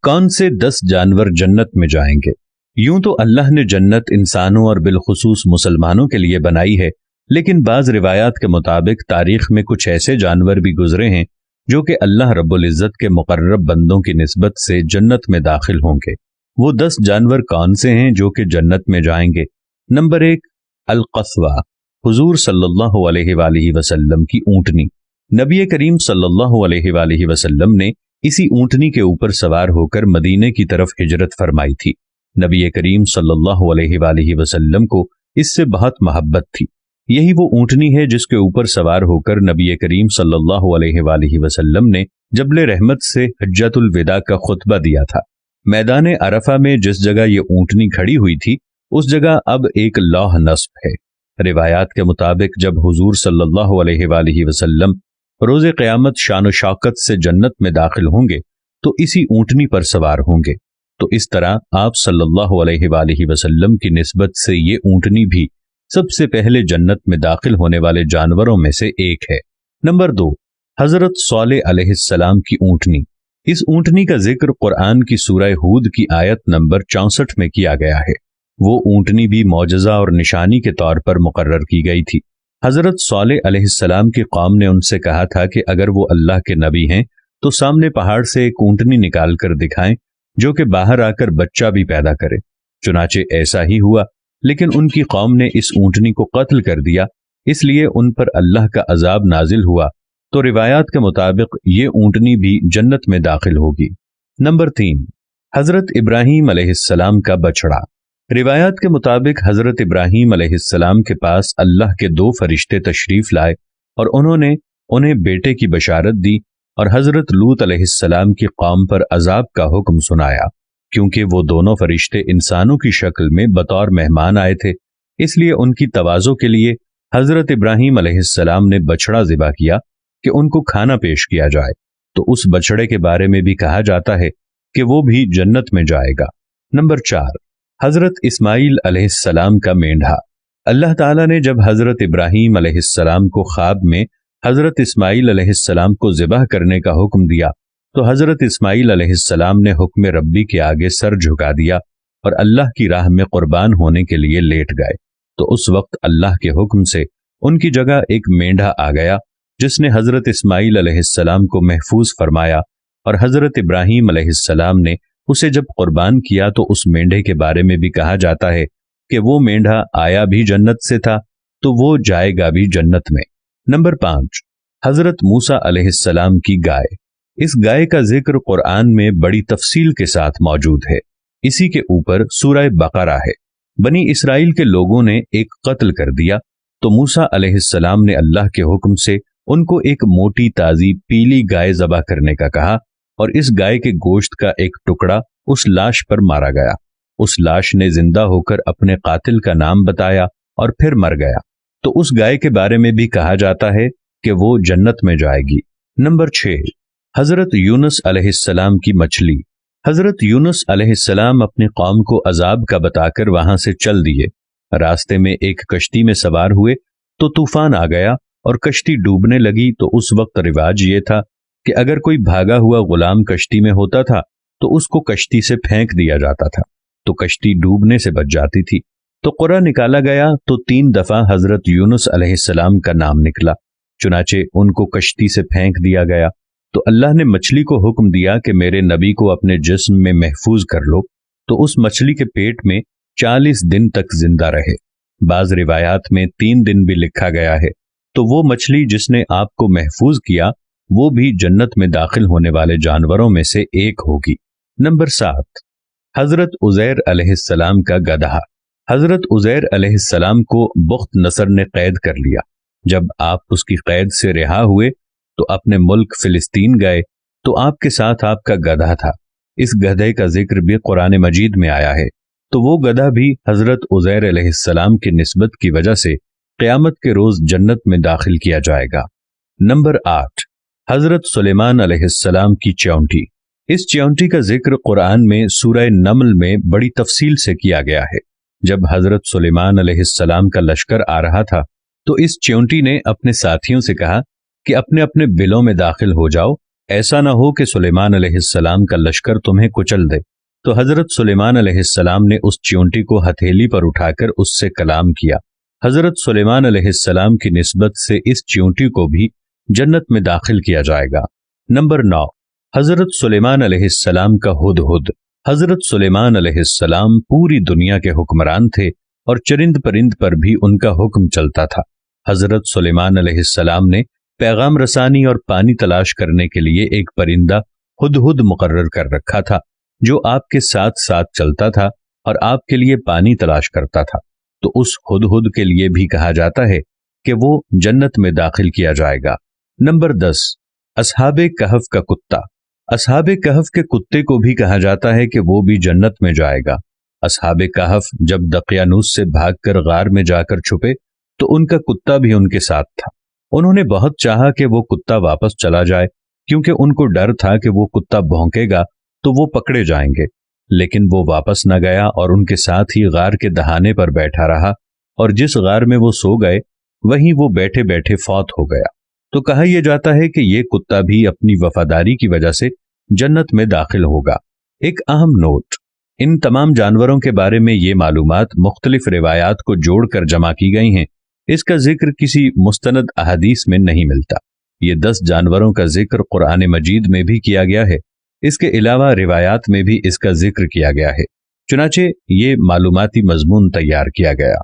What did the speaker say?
कौन से 10 जानवर जन्नत में जाएंगे। यूं तो अल्लाह ने जन्नत इंसानों और बिलखुसूस मुसलमानों के लिए बनाई है, लेकिन बाज रिवायात के मुताबिक तारीख में कुछ ऐसे जानवर भी गुजरे हैं जो कि अल्लाह रब्बुल इज्जत के मुकर्रब बंदों की निस्बत से जन्नत में दाखिल होंगे। वो 10 जानवर कौन से हैं जो कि जन्नत में जाएंगे। नंबर 1, अल-क़स्वा, हुजूर सल्लल्लाहु अलैहि वसल्लम की ऊँटनी। नबी करीम सल्लल्लाहु अलैहि वसल्लम ने इसी ऊँटनी के ऊपर सवार होकर मदीने की तरफ हिजरत फरमाई थी। नबी करीम सल्लल्लाहु अलैहि वसल्लम को इससे बहुत मोहब्बत थी। यही वो ऊँटनी है जिसके ऊपर सवार होकर नबी करीम सल्लल्लाहु अलैहि वसल्लम ने जबले रहमत से हज्जतुल विदा का खुतबा दिया था। मैदान अरफा में जिस जगह ये ऊँटनी खड़ी हुई थी उस जगह अब एक लौह नस्ब है। रिवायात के मुताबिक जब हुजूर सल्लल्लाहु अलैहि वसल्लम रोज़े क़यामत शान शौकत से जन्नत में दाखिल होंगे तो इसी ऊँटनी पर सवार होंगे। तो इस तरह आप सल्लल्लाहु अलैहि वसल्लम की निस्बत से ये ऊँटनी भी सबसे पहले जन्नत में दाखिल होने वाले जानवरों में से एक है। नंबर 2, हजरत सालेह अलैहिस्सलाम की ऊँटनी। इस ऊँटनी का जिक्र कुरान की सूरह हूद की आयत नंबर 64 में किया गया है। वो ऊँटनी भी मौजज़ा और निशानी के तौर पर मुकर्रर की गई थी। हजरत सालेह अलैहिस्सलाम की कौम ने उनसे कहा था कि अगर वो अल्लाह के नबी हैं तो सामने पहाड़ से एक ऊँटनी निकाल कर दिखाएं जो कि बाहर आकर बच्चा भी पैदा करे। चुनाचे ऐसा ही हुआ, लेकिन उनकी कौम ने इस ऊँटनी को कत्ल कर दिया, इसलिए उन पर अल्लाह का अजाब नाजिल हुआ। तो रिवायात के मुताबिक ये ऊँटनी भी जन्नत में दाखिल होगी। नंबर 3, हजरत इब्राहीम अलैहिस्सलाम का बछड़ा। रिवायात के मुताबिक हजरत इब्राहीम अलैहिस्सलाम के पास अल्लाह के 2 फरिश्ते तशरीफ लाए और उन्होंने उन्हें बेटे की बशारत दी और हजरत लूत अलैहिस्सलाम की कौम पर अजाब का हुक्म सुनाया। क्योंकि वो दोनों फरिश्ते इंसानों की शक्ल में बतौर मेहमान आए थे, इसलिए उनकी तवाज़ो के लिए हजरत इब्राहीम अलैहिस्सलाम ने बछड़ा ज़िबा किया कि उनको खाना पेश किया जाए। तो उस बछड़े के बारे में भी कहा जाता है कि वो भी जन्नत में जाएगा। नंबर 4, हजरत इस्माईल अलैहिस्सलाम का मेंढा। अल्लाह ताला ने जब हजरत इब्राहीम अलैहिस्सलाम को ख्वाब में हजरत इस्माईल अलैहिस्सलाम को ज़िबह करने का हुक्म दिया तो हजरत इस्माईल अलैहिस्सलाम ने हुक्म रब्बी के आगे सर झुका दिया और अल्लाह की राह में कुर्बान होने के लिए लेट गए। तो उस वक्त अल्लाह के हुक्म से उनकी जगह एक मेंढा आ गया जिसने हजरत इस्माईल अलैहिस्सलाम को महफूज फरमाया और हजरत इब्राहीम अलैहिस्सलाम ने उसे जब कुर्बान किया तो उस मेंढे के बारे में भी कहा जाता है कि वो मेंढा आया भी जन्नत से था तो वो जाएगा भी जन्नत में। नंबर 5, हजरत मूसा अलैहिस्सलाम की गाय। इस गाय का जिक्र कुरान में बड़ी तफसील के साथ मौजूद है। इसी के ऊपर सूरह बकरा है। बनी इसराइल के लोगों ने एक कत्ल कर दिया तो मूसा अलैहिस्सलाम ने अल्लाह के हुक्म से उनको एक मोटी ताजी पीली गाय ज़बह करने का कहा और इस गाय के गोश्त का एक टुकड़ा उस लाश पर मारा गया। उस लाश ने जिंदा होकर अपने कातिल का नाम बताया और फिर मर गया। तो उस गाय के बारे में भी कहा जाता है कि वो जन्नत में जाएगी। नंबर 6, हजरत यूनुस अलैहिस्सलाम की मछली। हजरत यूनुस अलैहिस्सलाम अपनी कौम को अजाब का बताकर वहां से चल दिए। रास्ते में एक कश्ती में सवार हुए तो तूफान आ गया और कश्ती डूबने लगी। तो उस वक्त रिवाज ये था कि अगर कोई भागा हुआ गुलाम कश्ती में होता था तो उसको कश्ती से फेंक दिया जाता था, तो कश्ती डूबने से बच जाती थी। तो कुरा निकाला गया तो 3 दफा हजरत यूनुस अलैहिस्सलाम का नाम निकला। चुनाचे उनको कश्ती से फेंक दिया गया। तो अल्लाह ने मछली को हुक्म दिया कि मेरे नबी को अपने जिस्म में महफूज कर लो। तो उस मछली के पेट में 40 दिन तक जिंदा रहे। बाज रिवायात में 3 दिन भी लिखा गया है। तो वो मछली जिसने आपको महफूज किया वो भी जन्नत में दाखिल होने वाले जानवरों में से एक होगी। नंबर 7, हजरत उज़ैर अलैहिस्सलाम का गधा। हजरत उज़ैर अलैहिस्सलाम को बुख्त नसर ने कैद कर लिया। जब आप उसकी कैद से रिहा हुए तो अपने मुल्क फिलिस्तीन गए तो आपके साथ आपका गधा था। इस गधे का जिक्र भी कुरान मजीद में आया है। तो वो गधा भी हजरत उज़ैर अलैहिस्सलाम की निस्बत की वजह से क़यामत के रोज जन्नत में दाखिल किया जाएगा। नंबर 8, हजरत सुलेमान अलैहिस्सलाम की च्योंटी। इस च्योंटी का जिक्र कुरान में सूरह नमल में बड़ी तफसील से किया गया है। जब हजरत सुलेमान अलैहिस्सलाम का लश्कर आ रहा था तो इस च्योंटी ने अपने साथियों से कहा कि अपने अपने बिलों में दाखिल हो जाओ ऐसा न हो कि सुलेमान अलैहिस्सलाम का लश्कर तुम्हें कुचल दे। तो हजरत सुलेमान अलैहिस्सलाम ने उस चींटी को हथेली पर उठाकर उससे कलाम किया। हजरत सुलेमान अलैहिस्सलाम की निस्बत से इस चींटी को भी जन्नत में दाखिल किया जाएगा। नंबर 9, हजरत सुलेमान अलैहिस्सलाम का हुदहुद। हजरत सुलेमान अलैहिस्सलाम पूरी दुनिया के हुक्मरान थे और चरिंद परिंद पर भी उनका हुक्म चलता था। हजरत सुलेमान अलैहिस्सलाम ने पैगाम रसानी और पानी तलाश करने के लिए एक परिंदा हुदहुद मुकर्रर कर रखा था, जो आपके साथ साथ चलता था और आपके लिए पानी तलाश करता था। तो उस हुदहुद के लिए भी कहा जाता है कि वो जन्नत में दाखिल किया जाएगा। नंबर 10, असहाबे कहफ का कुत्ता। असहाबे कहफ के कुत्ते को भी कहा जाता है कि वो भी जन्नत में जाएगा। असहाबे कहफ जब दकियानूस से भागकर गार में जाकर छुपे तो उनका कुत्ता भी उनके साथ था। उन्होंने बहुत चाहा कि वो कुत्ता वापस चला जाए, क्योंकि उनको डर था कि वो कुत्ता भौंकेगा तो वो पकड़े जाएंगे, लेकिन वो वापस न गया और उनके साथ ही गार के दहाने पर बैठा रहा, और जिस गार में वो सो गए वहीं वो बैठे बैठे फौत हो गया। तो कहा यह जाता है कि ये कुत्ता भी अपनी वफादारी की वजह से जन्नत में दाखिल होगा। एक अहम नोट, इन तमाम जानवरों के बारे में ये मालूमात मुख्तलिफ रिवायात को जोड़कर जमा की गई हैं। इसका जिक्र किसी मुस्तनद अहादीस में नहीं मिलता। ये 10 जानवरों का जिक्र कुरान मजीद में भी किया गया है। इसके अलावा रिवायात में भी इसका जिक्र किया गया है। चुनाचे ये मालूमाती मजमून तैयार किया गया।